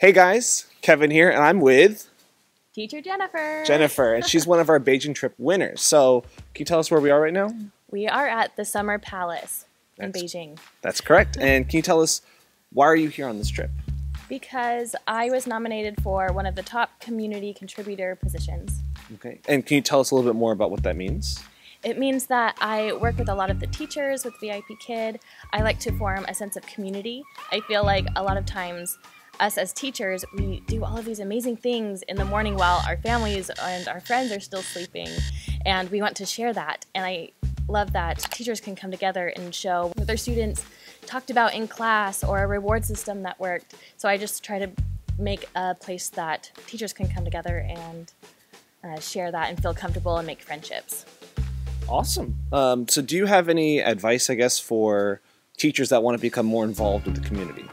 Hey guys, Kevin here, and I'm with Teacher Jennifer. Jennifer, and she's one of our Beijing trip winners. So, can you tell us where we are right now? We are at the Summer Palace in Beijing. That's correct. And can you tell us, why are you here on this trip? Because I was nominated for one of the top community contributor positions. Okay. And can you tell us a little bit more about what that means? It means that I work with a lot of the teachers with VIPKid. I like to form a sense of community. I feel like a lot of times us as teachers, we do all of these amazing things in the morning while our families and our friends are still sleeping, and we want to share that. And I love that teachers can come together and show what their students talked about in class or a reward system that worked. So I just try to make a place that teachers can come together and share that and feel comfortable and make friendships. Awesome. So do you have any advice, I guess, for teachers that want to become more involved with the community?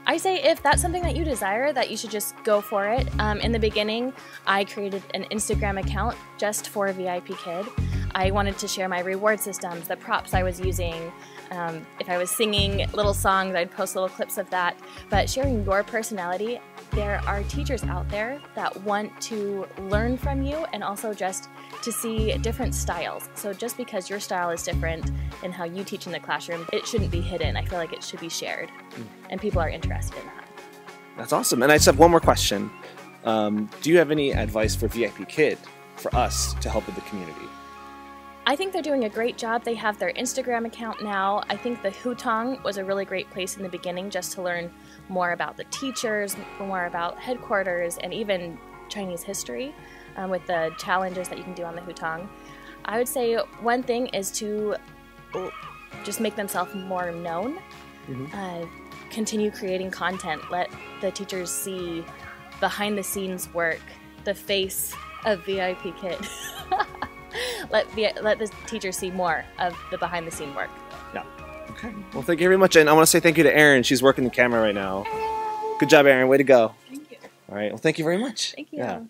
I say if that's something that you desire, that you should just go for it. In the beginning, I created an Instagram account just for VIPKid. I wanted to share my reward systems, the props I was using. If I was singing little songs, I'd post little clips of that. But sharing your personality, there are teachers out there that want to learn from you and also just to see different styles. So just because your style is different in how you teach in the classroom, it shouldn't be hidden. I feel like it should be shared, and people are interested in that. That's awesome. And I just have one more question. Do you have any advice for VIPKid, for us, to help with the community? I think they're doing a great job. They have their Instagram account now. I think the Hutong was a really great place in the beginning just to learn more about the teachers, more about headquarters, and even Chinese history with the challenges that you can do on the Hutong. I would say one thing is to just make themselves more known. Continue creating content. Let the teachers see behind the scenes work, the face of VIPKid. Let the teachers see more of the behind the scene work. Yeah. Okay. Well, thank you very much. And I want to say thank you to Erin. She's working the camera right now. Good job, Erin. Way to go. Thank you. All right. Well, thank you very much. Thank you. Yeah.